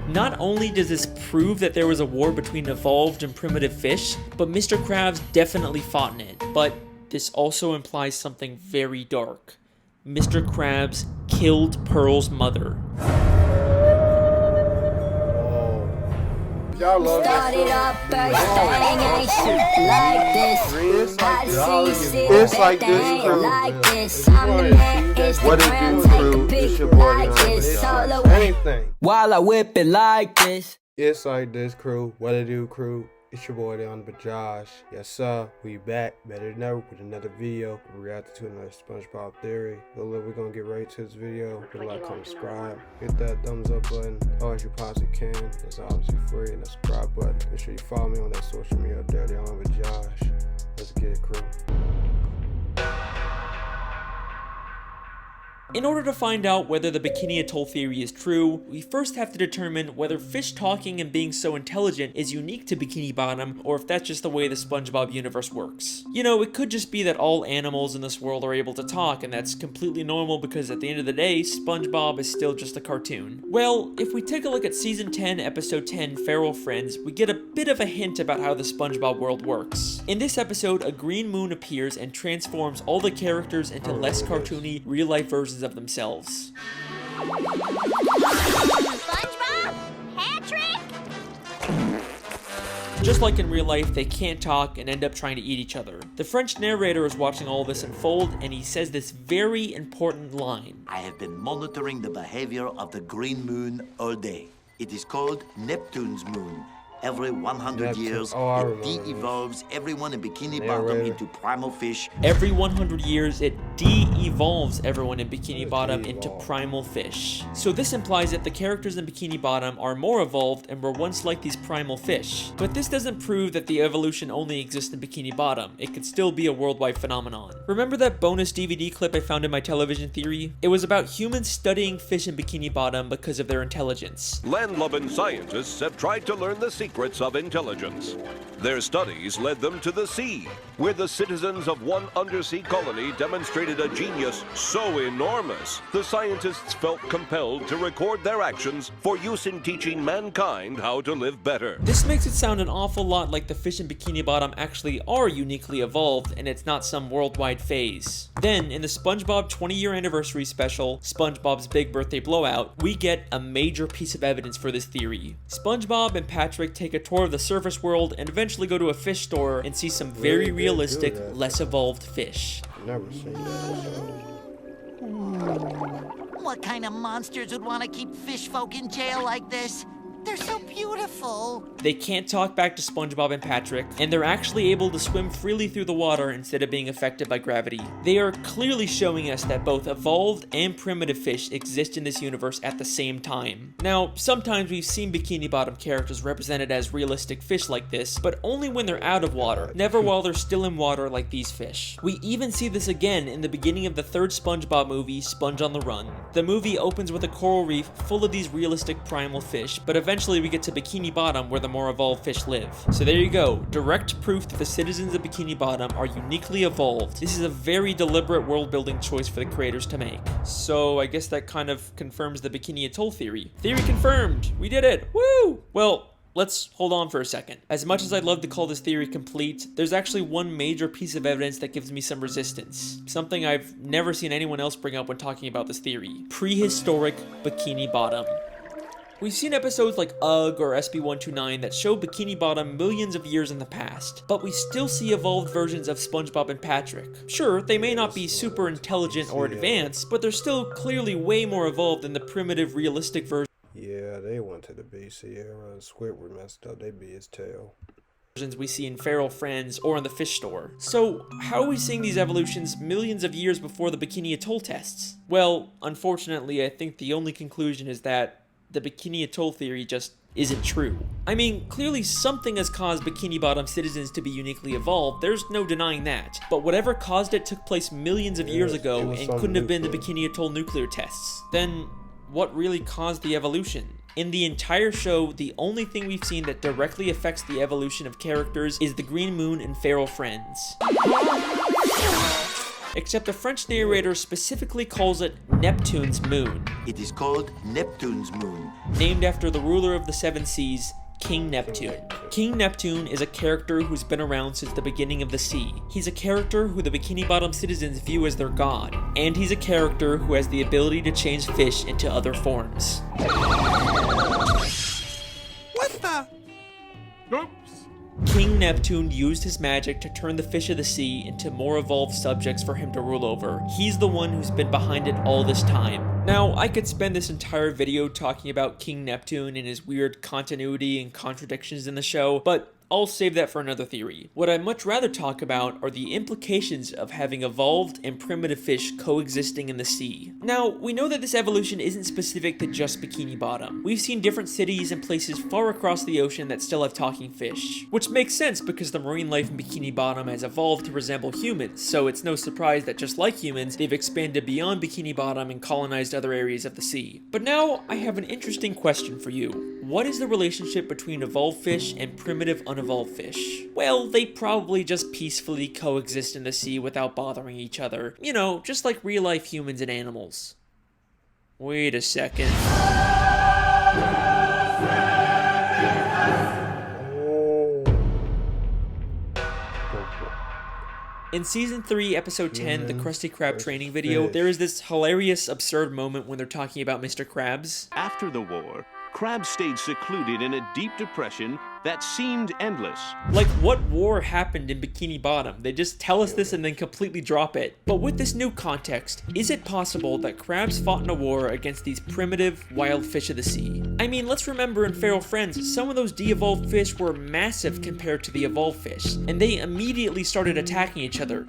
Not only does this prove that there was a war between evolved and primitive fish, but Mr. Krabs definitely fought in it. But this also implies something very dark. Mr. Krabs killed Pearl's mother. Y'all love Started off first thing, ain't shit like this. It's like this, crew. Like this. I'm the man, What it do, crew? It's your boy, anything. While I whip it like this. It's like this, crew. What it do, crew? It's your boy, Josh. Yes, sir. We back better than ever with another video. We reacted to another SpongeBob theory. We're gonna get right to this video. Hit like, comment, subscribe. Hit that thumbs up button. As you possibly can. It's obviously free. And that subscribe button. Make sure you follow me on that social media up there. Josh. Let's get it, crew. In order to find out whether the Bikini Atoll theory is true, we first have to determine whether fish talking and being so intelligent is unique to Bikini Bottom, or if that's just the way the SpongeBob universe works. You know, it could just be that all animals in this world are able to talk, and that's completely normal because at the end of the day, SpongeBob is still just a cartoon. Well, if we take a look at Season 10, Episode 10, Feral Friends, we get a bit of a hint about how the SpongeBob world works. In this episode, a green moon appears and transforms all the characters into less cartoony, real-life versions of themselves. SpongeBob? Patrick? Just like in real life, they can't talk and end up trying to eat each other. The French narrator is watching all this unfold, and he says this very important line. I have been monitoring the behavior of the green moon all day. It is called Neptune's moon. Every 100 years, it de-evolves everyone in Bikini Bottom into primal fish. Every 100 years, it de-evolves everyone in Bikini Bottom into primal fish. So this implies that the characters in Bikini Bottom are more evolved and were once like these primal fish. But this doesn't prove that the evolution only exists in Bikini Bottom. It could still be a worldwide phenomenon. Remember that bonus DVD clip I found in my television theory? It was about humans studying fish in Bikini Bottom because of their intelligence. Land-loving scientists have tried to learn the secrets of intelligence. Their studies led them to the sea, where the citizens of one undersea colony demonstrated a genius so enormous, the scientists felt compelled to record their actions for use in teaching mankind how to live better. This makes it sound an awful lot like the fish in Bikini Bottom actually are uniquely evolved and it's not some worldwide phase. Then, in the SpongeBob 20-year anniversary special, SpongeBob's Big Birthday Blowout, we get a major piece of evidence for this theory. SpongeBob and Patrick take a tour of the surface world and eventually go to a fish store and see some very realistic, less evolved fish. Never seen that. What kind of monsters would want to keep fish folk in jail like this? They're so beautiful. They can't talk back to SpongeBob and Patrick, and they're actually able to swim freely through the water instead of being affected by gravity. They are clearly showing us that both evolved and primitive fish exist in this universe at the same time. Now, sometimes we've seen Bikini Bottom characters represented as realistic fish like this, but only when they're out of water, never while they're still in water like these fish. We even see this again in the beginning of the third SpongeBob movie, Sponge on the Run. The movie opens with a coral reef full of these realistic primal fish, but eventually we get to Bikini Bottom where the more evolved fish live. So there you go, direct proof that the citizens of Bikini Bottom are uniquely evolved. This is a very deliberate world building choice for the creators to make. So I guess that kind of confirms the Bikini Atoll theory. Theory confirmed! We did it! Woo! Well, let's hold on for a second. As much as I'd love to call this theory complete, there's actually one major piece of evidence that gives me some resistance. Something I've never seen anyone else bring up when talking about this theory. Prehistoric Bikini Bottom. We've seen episodes like UGG or SB129 that show Bikini Bottom millions of years in the past, but we still see evolved versions of SpongeBob and Patrick. Sure, they may not be super intelligent or advanced, but they're still clearly way more evolved than the primitive, realistic version. Yeah, they went to the BC era and Squidward messed up. They be his tail. We see in Feral Friends or in the fish store. So, how are we seeing these evolutions millions of years before the Bikini Atoll tests? Well, unfortunately, I think the only conclusion is that the Bikini Atoll theory just isn't true. I mean, clearly something has caused Bikini Bottom citizens to be uniquely evolved, there's no denying that. But whatever caused it took place millions of years ago and couldn't have been the Bikini Atoll nuclear tests. Then, what really caused the evolution? In the entire show, the only thing we've seen that directly affects the evolution of characters is the Green Moon and Feral Friends. except the French narrator specifically calls it Neptune's moon, It is called Neptune's moon. named after the ruler of the seven seas, King Neptune. King Neptune is a character who's been around since the beginning of the sea. He's a character who the Bikini Bottom citizens view as their god, and he's a character who has the ability to change fish into other forms. What the? Oops. King Neptune used his magic to turn the fish of the sea into more evolved subjects for him to rule over. He's the one who's been behind it all this time. Now, I could spend this entire video talking about King Neptune and his weird continuity and contradictions in the show, but I'll save that for another theory. What I'd much rather talk about are the implications of having evolved and primitive fish coexisting in the sea. Now, we know that this evolution isn't specific to just Bikini Bottom. We've seen different cities and places far across the ocean that still have talking fish, which makes sense because the marine life in Bikini Bottom has evolved to resemble humans, so it's no surprise that just like humans, they've expanded beyond Bikini Bottom and colonized other areas of the sea. But now, I have an interesting question for you. What is the relationship between evolved fish and primitive unevolved fish? Well, they probably just peacefully coexist in the sea without bothering each other. You know, just like real-life humans and animals. Wait a second. In Season 3, Episode 10, the Krusty Krab training video, there is this hilarious, absurd moment when they're talking about Mr. Krabs. After the war, Krabs stayed secluded in a deep depression that seemed endless. Like, what war happened in Bikini Bottom? They just tell us this and then completely drop it. But with this new context, is it possible that Krabs fought in a war against these primitive, wild fish of the sea? I mean, let's remember in Feral Friends, some of those de-evolved fish were massive compared to the evolved fish, and they immediately started attacking each other.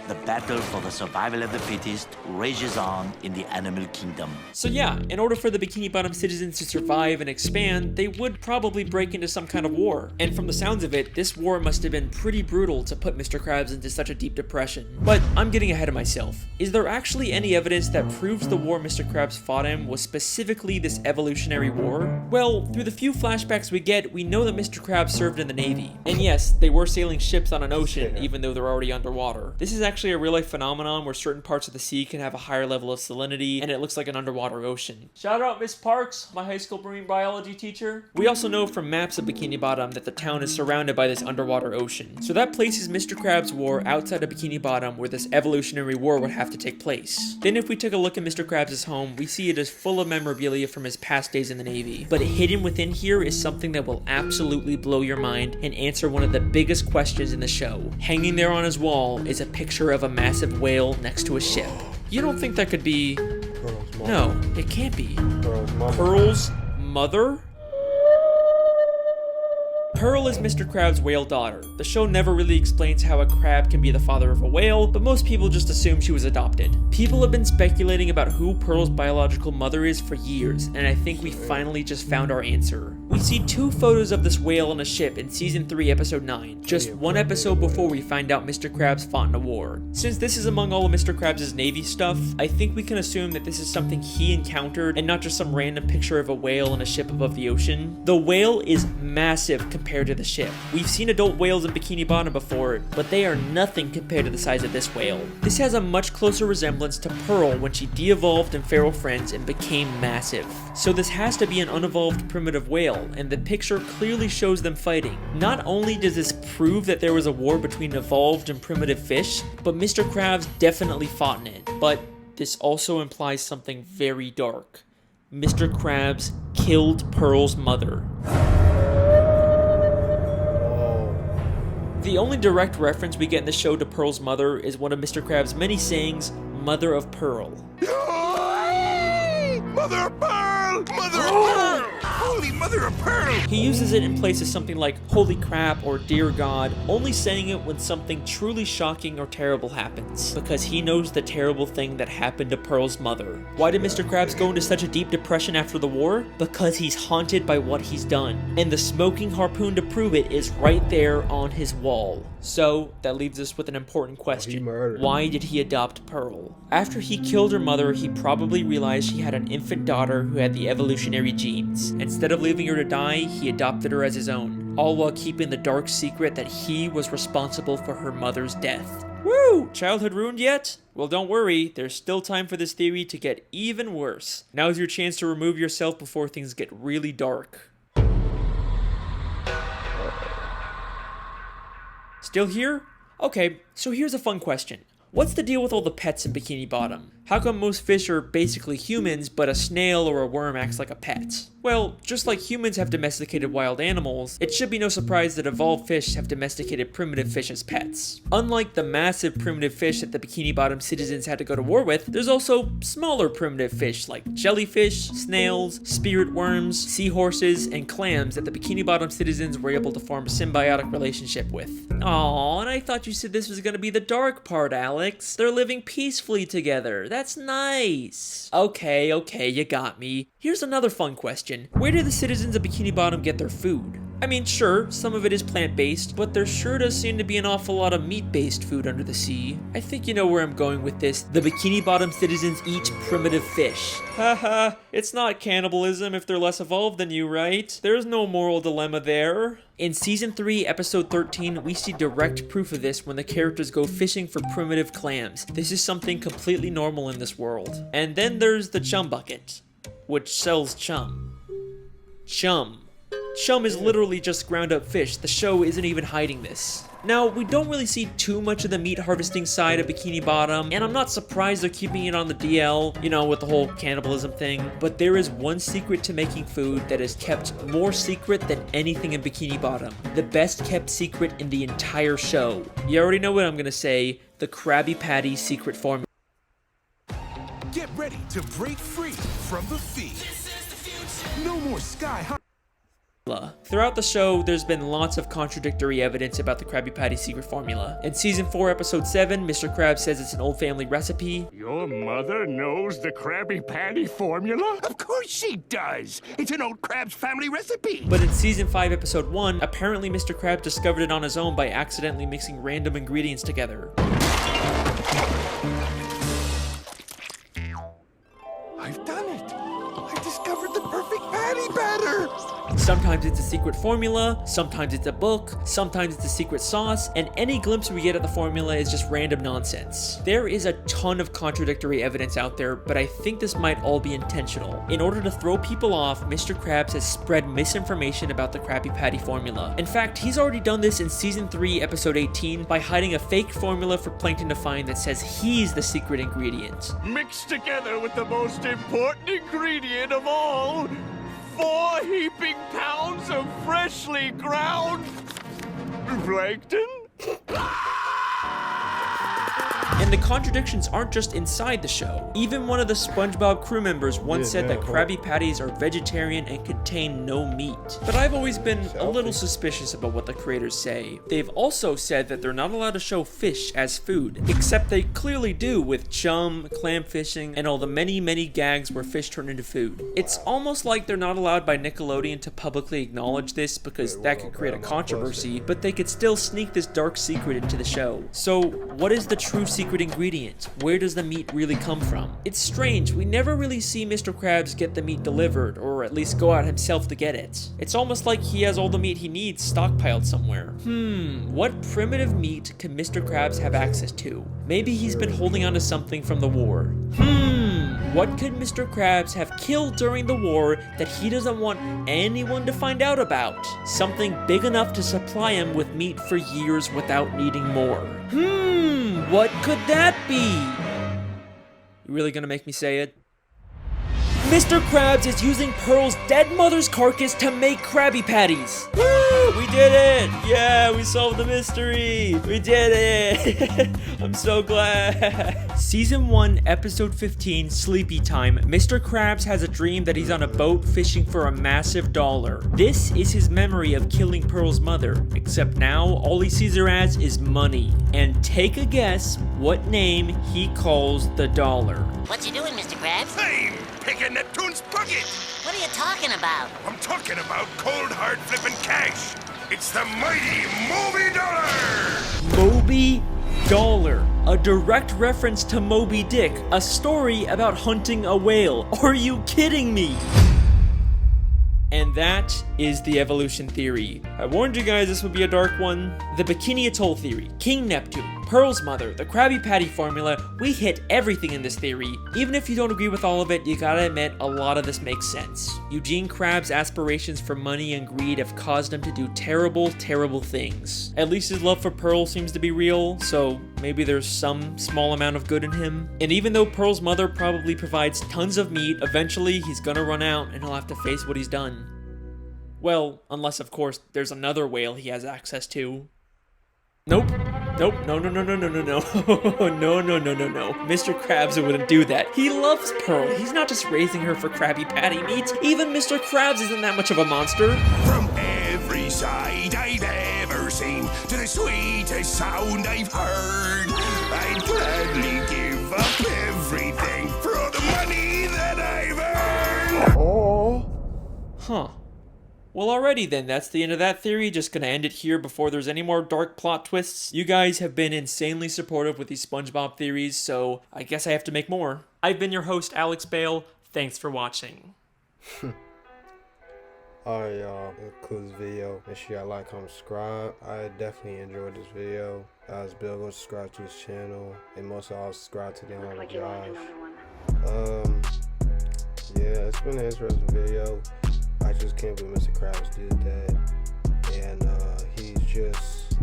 The battle for the survival of the fittest rages on in the animal kingdom. So yeah, in order for the Bikini Bottom citizens to survive and expand, they would probably break into some kind of war. And from the sounds of it, this war must have been pretty brutal to put Mr. Krabs into such a deep depression. But I'm getting ahead of myself. Is there actually any evidence that proves the war Mr. Krabs fought in was specifically this evolutionary war? Well, through the few flashbacks we get, we know that Mr. Krabs served in the Navy. And yes, they were sailing ships on an ocean, even though they're already underwater. This is actually a real-life phenomenon where certain parts of the sea can have a higher level of salinity, and it looks like an underwater ocean. Shout out Miss Parks, my high school marine biology teacher. We also know from maps of Bikini Bottom that the town is surrounded by this underwater ocean. So that places Mr. Krabs' war outside of Bikini Bottom where this evolutionary war would have to take place. Then if we take a look at Mr. Krabs' home, we see it is full of memorabilia from his past days in the Navy. But hidden within here is something that will absolutely blow your mind and answer one of the biggest questions in the show. Hanging there on his wall is a picture of a massive whale next to a ship. You don't think that could be... No, it can't be. Pearl's mother? Pearl is Mr. Krabs' whale daughter. The show never really explains how a crab can be the father of a whale, but most people just assume she was adopted. People have been speculating about who Pearl's biological mother is for years, and I think we finally just found our answer. We see 2 photos of this whale on a ship in Season 3, Episode 9, just 1 episode before we find out Mr. Krabs fought in a war. Since this is among all of Mr. Krabs' Navy stuff, I think we can assume that this is something he encountered and not just some random picture of a whale on a ship above the ocean. The whale is massive compared to the ship. We've seen adult whales in Bikini Bottom before, but they are nothing compared to the size of this whale. This has a much closer resemblance to Pearl when she de-evolved in Feral Friends and became massive. So this has to be an unevolved primitive whale, and the picture clearly shows them fighting. Not only does this prove that there was a war between evolved and primitive fish, but Mr. Krabs definitely fought in it. But this also implies something very dark. Mr. Krabs killed Pearl's mother. The only direct reference we get in the show to Pearl's mother is one of Mr. Krabs' many sayings, Mother of Pearl. Mother of Pearl! Mother of Pearl! Holy Mother of Pearl! He uses it in places something like holy crap or dear God, only saying it when something truly shocking or terrible happens, because he knows the terrible thing that happened to Pearl's mother. Why did Mr. Krabs go into such a deep depression after the war? Because he's haunted by what he's done, and the smoking harpoon to prove it is right there on his wall. So, that leaves us with an important question. Why did he adopt Pearl? After he killed her mother, he probably realized she had an infant daughter who had the evolutionary genes. Instead of leaving her to die, he adopted her as his own, all while keeping the dark secret that he was responsible for her mother's death. Woo! Childhood ruined yet? Well, don't worry, there's still time for this theory to get even worse. Now's your chance to remove yourself before things get really dark. Still here? Okay, so here's a fun question. What's the deal with all the pets in Bikini Bottom? How come most fish are basically humans, but a snail or a worm acts like a pet? Well, just like humans have domesticated wild animals, it should be no surprise that evolved fish have domesticated primitive fish as pets. Unlike the massive primitive fish that the Bikini Bottom citizens had to go to war with, there's also smaller primitive fish like jellyfish, snails, spirit worms, seahorses, and clams that the Bikini Bottom citizens were able to form a symbiotic relationship with. Aww, and I thought you said this was gonna be the dark part, Alex. They're living peacefully together. That's nice. Okay, you got me. Here's another fun question. Where do the citizens of Bikini Bottom get their food? I mean, sure, some of it is plant-based, but there sure does seem to be an awful lot of meat-based food under the sea. I think you know where I'm going with this. The Bikini Bottom citizens eat primitive fish. Haha, it's not cannibalism if they're less evolved than you, right? There's no moral dilemma there. In Season 3, Episode 13, we see direct proof of this when the characters go fishing for primitive clams. This is something completely normal in this world. And then there's the chum bucket, which sells chum. Chum. Chum is literally just ground up fish. The show isn't even hiding this. Now, we don't really see too much of the meat harvesting side of Bikini Bottom, and I'm not surprised they're keeping it on the DL, you know, with the whole cannibalism thing, but there is one secret to making food that is kept more secret than anything in Bikini Bottom. The best kept secret in the entire show. You already know what I'm gonna say, the Krabby Patty secret formula. Get ready to break free from the feed. No more sky high. Throughout the show, there's been lots of contradictory evidence about the Krabby Patty secret formula. In Season 4, Episode 7, Mr. Krabs says it's an old family recipe. Your mother knows the Krabby Patty formula? Of course she does. It's an old Krabs family recipe. But in Season 5, Episode 1, apparently Mr. Krabs discovered it on his own by accidentally mixing random ingredients together. I've done it. I discovered the perfect patty batter. Sometimes it's a secret formula, sometimes it's a book, sometimes it's a secret sauce, and any glimpse we get at the formula is just random nonsense. There is a ton of contradictory evidence out there, but I think this might all be intentional. In order to throw people off, Mr. Krabs has spread misinformation about the Krabby Patty formula. In fact, he's already done this in Season 3, Episode 18 by hiding a fake formula for Plankton to find that says he's the secret ingredient. Mixed together with the most important ingredient of all, 4 heaping pounds of freshly ground plankton? And the contradictions aren't just inside the show. Even one of the SpongeBob crew members once said that Krabby Patties are vegetarian and contain no meat. But I've always been a little suspicious about what the creators say. They've also said that they're not allowed to show fish as food, except they clearly do with chum, clam fishing, and all the many gags where fish turn into food. It's almost like they're not allowed by Nickelodeon to publicly acknowledge this because that could create a controversy, but they could still sneak this dark secret into the show. So what is the true secret ingredient? Where does the meat really come from? It's strange, we never really see Mr. Krabs get the meat delivered, or at least go out himself to get it. It's almost like he has all the meat he needs stockpiled somewhere. What primitive meat can Mr. Krabs have access to? Maybe he's been holding on to something from the war. What could Mr. Krabs have killed during the war that he doesn't want anyone to find out about? Something big enough to supply him with meat for years without needing more. What could that be? You really gonna make me say it? Mr. Krabs is using Pearl's dead mother's carcass to make Krabby Patties. Woo! We did it! Yeah, we solved the mystery! We did it! I'm so glad! Season 1, Episode 15, Sleepy Time. Mr. Krabs has a dream that he's on a boat fishing for a massive dollar. This is his memory of killing Pearl's mother, except now all he sees her as is money. And take a guess what name he calls the dollar. What you doing, Mr. Krabs? I'm picking Neptune's bucket. What are you talking about? I'm talking about cold, hard flipping cash. It's the mighty Moby Dollar. Moby Dollar, a direct reference to Moby Dick, a story about hunting a whale. Are you kidding me? And that is the evolution theory. I warned you guys this would be a dark one. The Bikini Atoll theory. King Neptune, Pearl's mother, the Krabby Patty formula, we hit everything in this theory. Even if you don't agree with all of it, you gotta admit a lot of this makes sense. Eugene Krabs' aspirations for money and greed have caused him to do terrible, terrible things. At least his love for Pearl seems to be real, so maybe there's some small amount of good in him. And even though Pearl's mother probably provides tons of meat, eventually he's gonna run out and he'll have to face what he's done. Well, unless of course there's another whale he has access to. Nope. Nope. No. No. Mr. Krabs wouldn't do that. He loves Pearl. He's not just raising her for Krabby Patty meat. Even Mr. Krabs isn't that much of a monster. From every side I've ever seen to the sweetest sound I've heard, I'd gladly give up everything for all the money that I've earned. Oh. Huh. Well, alrighty then, that's the end of that theory. Just gonna end it here before there's any more dark plot twists. You guys have been insanely supportive with these SpongeBob theories, so I guess I have to make more. I've been your host, Alex Bale. Thanks for watching. Alright, y'all. That concludes the video. Make sure y'all like, comment, subscribe. I definitely enjoyed this video. Alex Bale, go subscribe to his channel. And most of all, subscribe to the Honorable Josh. Yeah, it's been an interesting video. I just can't believe Mr. Krabs did that, and he just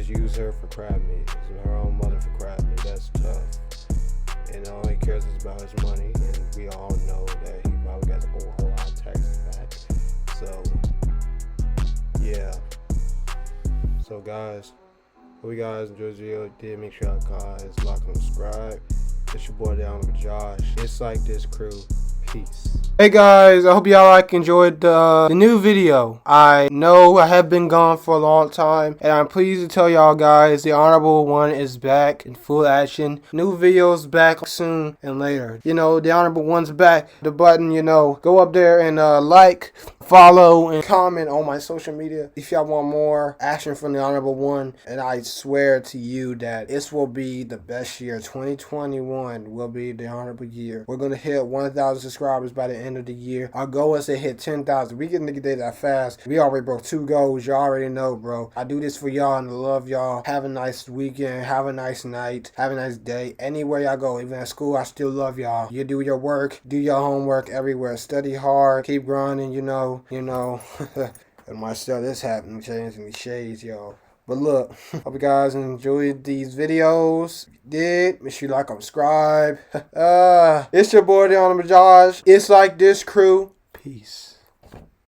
used her for crab meat. Her own mother for crab meat. That's tough. And all he cares is about his money, and we all know that he probably got a whole lot of taxes back. So yeah. So guys, hope you guys enjoyed this video. Did make sure y'all guys like and subscribe. It's your boy down with Josh. It's like this crew. Peace. Hey guys, I hope y'all enjoyed the new video. I know I have been gone for a long time, and I'm pleased to tell y'all guys the Honorable One is back in full action. New videos back soon and later. You know, the Honorable One's back. The button, you know, go up there and like, follow, and comment on my social media if y'all want more action from the Honorable One. And I swear to you that this will be the best year. 2021 will be the honorable year. We're gonna hit 1,000 subscribers by the end of the year. Our goal is to hit 10,000. We can get that fast. We already broke 2 goals. You already know, bro. I do this for y'all and I love y'all. Have a nice weekend. Have a nice night. Have a nice day. Anywhere y'all go, even at school, I still love y'all. You do your work. Do your homework everywhere. Study hard. Keep grinding, you know. And myself, this happened. Changing the shades, y'all. But look, hope you guys enjoyed these videos. If you did, make sure you like and subscribe. It's your boy, the Honorable Josh. It's like this crew. Peace.